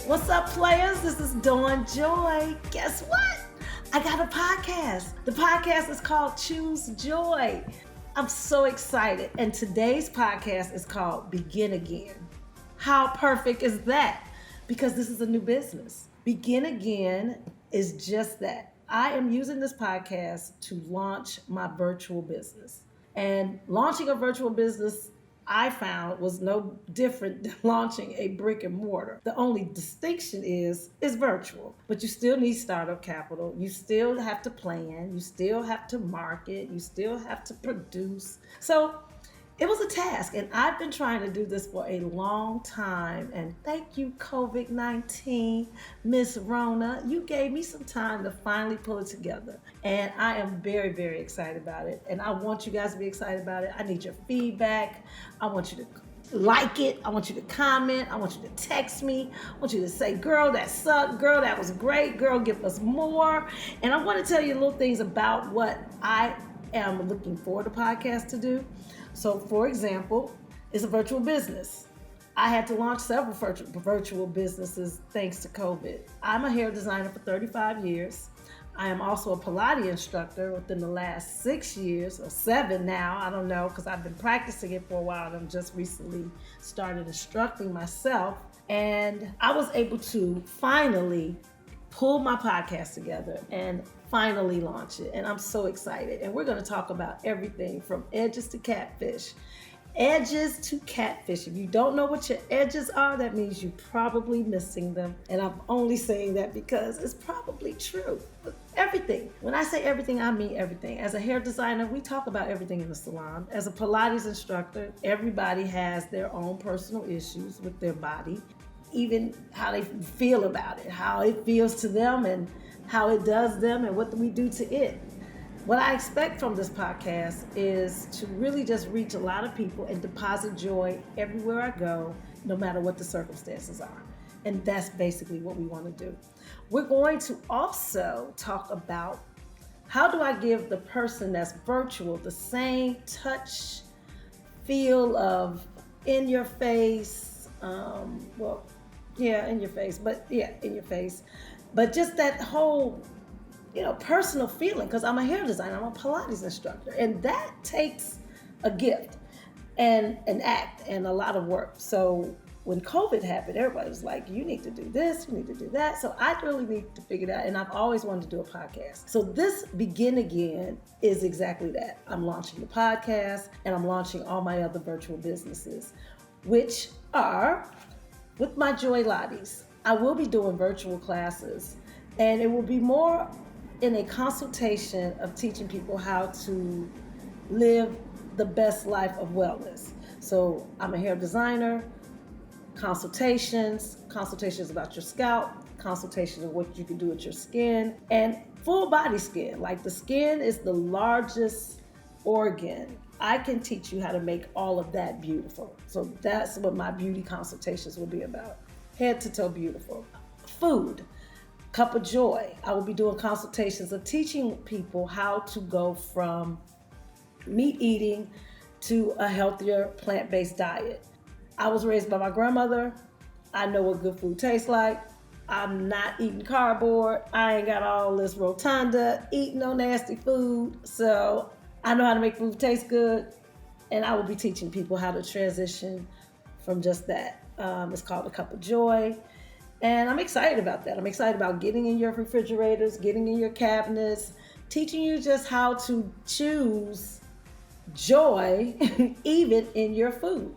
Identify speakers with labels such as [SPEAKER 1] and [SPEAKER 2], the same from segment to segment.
[SPEAKER 1] What's up, players? This is Dawn JOI. Guess what? I got a podcast. The podcast is called chooseJOI. I'm so excited. And today's podcast is called BeginAgain. How perfect is that? Because this is a new business. BeginAgain is just that. I am using this podcast to launch my virtual business. And launching a virtual business, I found, was no different than launching a brick and mortar. The only distinction is virtual, but you still need startup capital. You still have to plan. You still have to market. You still have to produce. So it was a task, and I've been trying to do this for a long time. And thank you, COVID-19, Miss Rona. You gave me some time to finally pull it together. And I am very, very excited about it. And I want you guys to be excited about it. I need your feedback. I want you to like it. I want you to comment. I want you to text me. I want you to say, girl, that sucked. Girl, that was great. Girl, give us more. And I want to tell you little things about what I am looking for the podcast to do. So, for example, it's a virtual business. I had to launch several virtual businesses thanks to COVID. I'm a hair designer for 35 years. I am also a Pilates instructor within the last 6 years, or 7 now, I don't know, because I've been practicing it for a while and I'm just recently started instructing myself. And I was able to finally pull my podcast together and finally launch it. And I'm so excited. And we're going to talk about everything from edges to catfish. Edges to catfish. If you don't know what your edges are, that means you're probably missing them. And I'm only saying that because it's probably true. But everything. When I say everything, I mean everything. As a hair designer, we talk about everything in the salon. As a Pilates instructor, everybody has their own personal issues with their body. Even how they feel about it, how it feels to them and how it does them and what we do to it. What I expect from this podcast is to really just reach a lot of people and deposit joy everywhere I go, no matter what the circumstances are. And that's basically what we want to do. We're going to also talk about how do I give the person that's virtual the same touch, feel of in your face, in your face. But just that whole, personal feeling, because I'm a hair designer, I'm a Pilates instructor, and that takes a gift and an act and a lot of work. So when COVID happened, everybody was like, you need to do this, you need to do that. So I really need to figure it out, and I've always wanted to do a podcast. So this BeginAgain is exactly that. I'm launching the podcast, and I'm launching all my other virtual businesses, which are with my Joy Lotties. I will be doing virtual classes, and it will be more in a consultation of teaching people how to live the best life of wellness. So I'm a hair designer, consultations about your scalp, consultations of what you can do with your skin, and full body skin. Like the skin is the largest organ. I can teach you how to make all of that beautiful. So that's what my beauty consultations will be about. Head to toe beautiful. Food, cup of joy. I will be doing consultations of teaching people how to go from meat eating to a healthier plant-based diet. I was raised by my grandmother. I know what good food tastes like. I'm not eating cardboard. I ain't got all this rotunda, eating no nasty food. So I know how to make food taste good, and I will be teaching people how to transition from just that. It's called A Cup of Joy, and I'm excited about that. I'm excited about getting in your refrigerators, getting in your cabinets, teaching you just how to choose joy even in your food.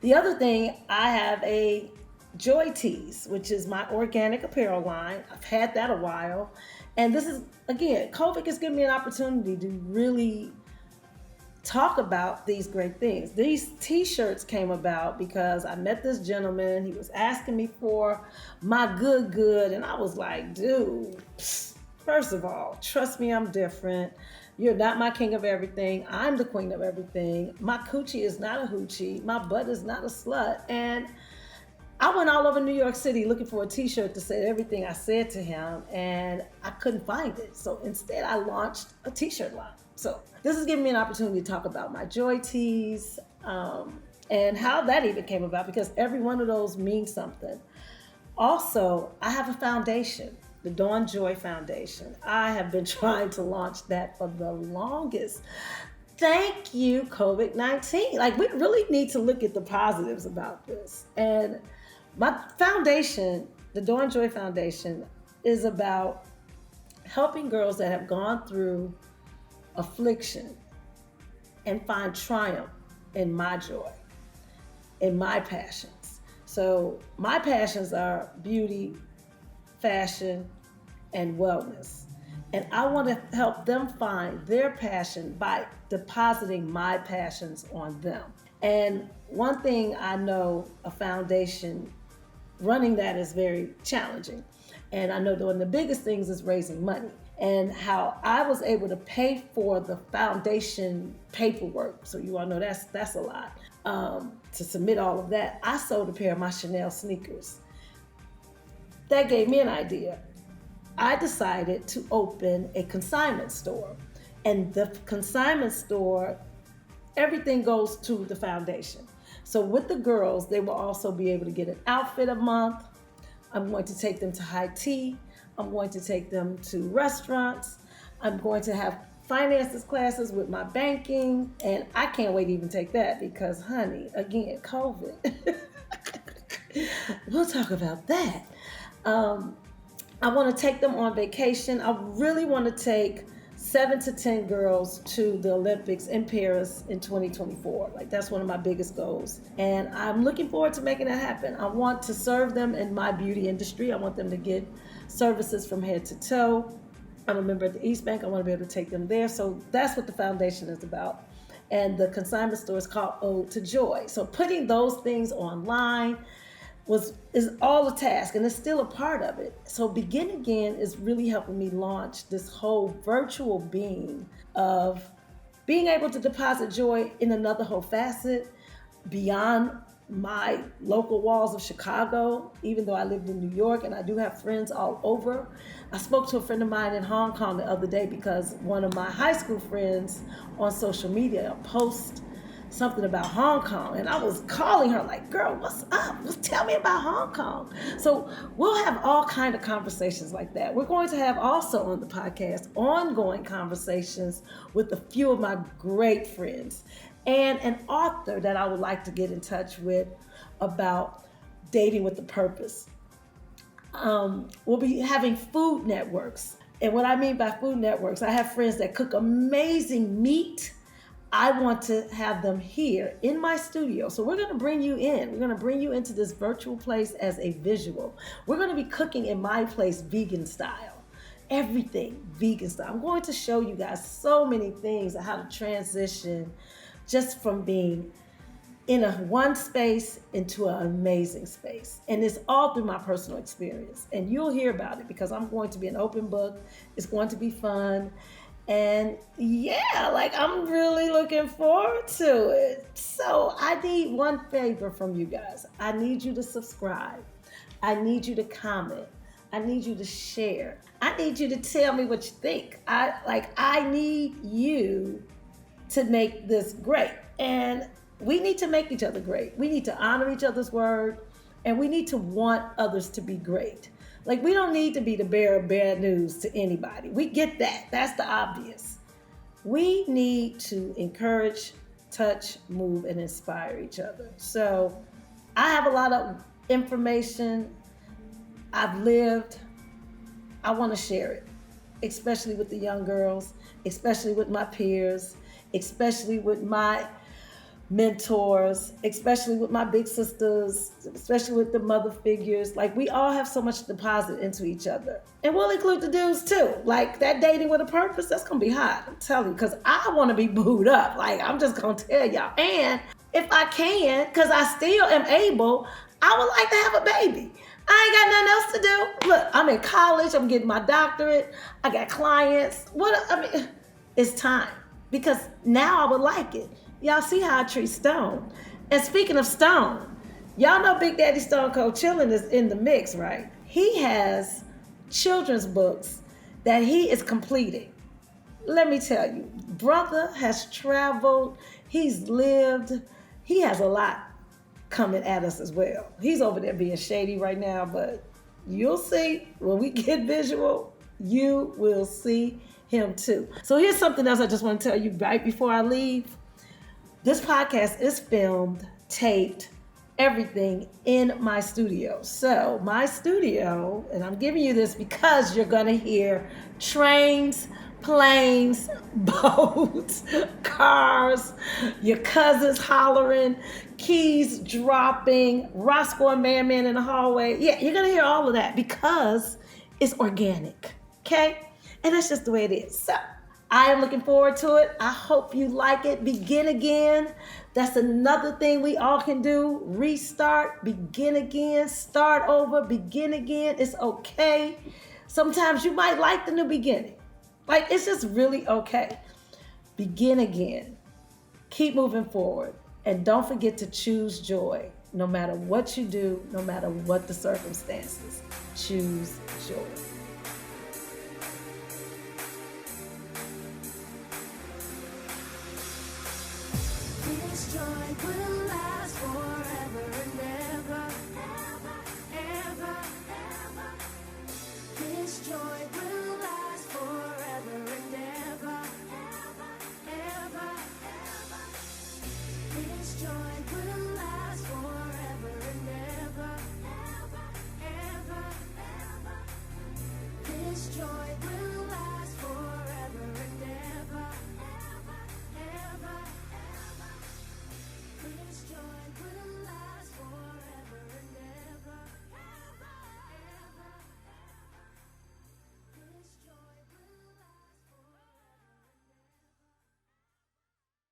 [SPEAKER 1] The other thing, I have a Joy Tees, which is my organic apparel line. I've had that a while. And this is, again, COVID has given me an opportunity to really talk about these great things. These t-shirts came about because I met this gentleman. He was asking me for my good. And I was like, dude, first of all, trust me, I'm different. You're not my king of everything. I'm the queen of everything. My coochie is not a hoochie. My butt is not a slut. And I went all over New York City looking for a t-shirt to say everything I said to him, and I couldn't find it. So instead, I launched a t-shirt line. So this is giving me an opportunity to talk about my Joy Tees and how that even came about, because every one of those means something. Also, I have a foundation, the Dawn JOI Foundation. I have been trying to launch that for the longest. Thank you, COVID-19. Like, we really need to look at the positives about this. And my foundation, the Dawn JOI Foundation, is about helping girls that have gone through affliction and find triumph in my joy, in my passions. So my passions are beauty, fashion, and wellness. And I want to help them find their passion by depositing my passions on them. And one thing I know, a foundation, running that is very challenging. And I know that one of the biggest things is raising money. And how I was able to pay for the foundation paperwork. So you all know that's a lot. To submit all of that, I sold a pair of my Chanel sneakers. That gave me an idea. I decided to open a consignment store. And the consignment store, everything goes to the foundation. So with the girls, they will also be able to get an outfit a month. I'm going to take them to high tea. I'm going to take them to restaurants. I'm going to have finances classes with my banking. And I can't wait to even take that because, honey, again, COVID. We'll talk about that. I want to take them on vacation. I really want to take 7 to 10 girls to the Olympics in Paris in 2024. Like, that's one of my biggest goals. And I'm looking forward to making that happen. I want to serve them in my beauty industry. I want them to get services from head to toe. I'm a member at the East Bank. I want to be able to take them there. So that's what the foundation is about. And the consignment store is called Ode to Joy. So putting those things online is all a task, and it's still a part of it. So Begin Again is really helping me launch this whole virtual being of being able to deposit joy in another whole facet beyond my local walls of Chicago, even though I lived in New York and I do have friends all over. I spoke to a friend of mine in Hong Kong the other day because one of my high school friends on social media posted something about Hong Kong, and I was calling her like, girl, what's up? Tell me about Hong Kong. So we'll have all kind of conversations like that. We're going to have also on the podcast ongoing conversations with a few of my great friends and an author that I would like to get in touch with about dating with a purpose. We'll be having food networks. And what I mean by food networks, I have friends that cook amazing meat. I want to have them here in my studio. So we're going to bring you in. We're going to bring you into this virtual place as a visual. We're going to be cooking in my place vegan style. Everything vegan style. I'm going to show you guys so many things on how to transition just from being in a one space into an amazing space. And it's all through my personal experience. And you'll hear about it because I'm going to be an open book. It's going to be fun. And yeah, like, I'm really looking forward to it. So I need one favor from you guys. I need you to subscribe. I need you to comment. I need you to share. I need you to tell me what you think. I need you to make this great. And we need to make each other great. We need to honor each other's word, and we need to want others to be great. Like, we don't need to be the bearer of bad news to anybody. We get that. That's the obvious. We need to encourage, touch, move, and inspire each other. So I have a lot of information I've lived. I want to share it, especially with the young girls, especially with my peers, especially with my mentors, especially with my big sisters, especially with the mother figures. Like, we all have so much to deposit into each other. And we'll include the dudes too. Like, that dating with a purpose, that's gonna be hot, I'm telling you, because I want to be booed up. Like, I'm just gonna tell y'all. And if I can, because I still am able, I would like to have a baby. I ain't got nothing else to do. Look, I'm in college, I'm getting my doctorate, I got clients. It's time. Because now I would like it. Y'all see how I treat Stone. And speaking of Stone, y'all know Big Daddy Stone Cold Chillin' is in the mix, right? He has children's books that he is completing. Let me tell you, brother has traveled, he's lived, he has a lot coming at us as well. He's over there being shady right now, but you'll see when we get visual, you will see him too. So here's something else I just want to tell you right before I leave. This podcast is filmed, taped, everything in my studio. So my studio, and I'm giving you this because you're going to hear trains, planes, boats, cars, your cousins hollering, keys dropping, Roscoe and Man in the hallway. Yeah, you're going to hear all of that because it's organic, okay? And that's just the way it is. So I am looking forward to it. I hope you like it. Begin again. That's another thing we all can do. Restart, begin again, start over, begin again. It's okay. Sometimes you might like the new beginning. Like, it's just really okay. Begin again. Keep moving forward. And don't forget to choose joy. No matter what you do, no matter what the circumstances, choose joy. Joy will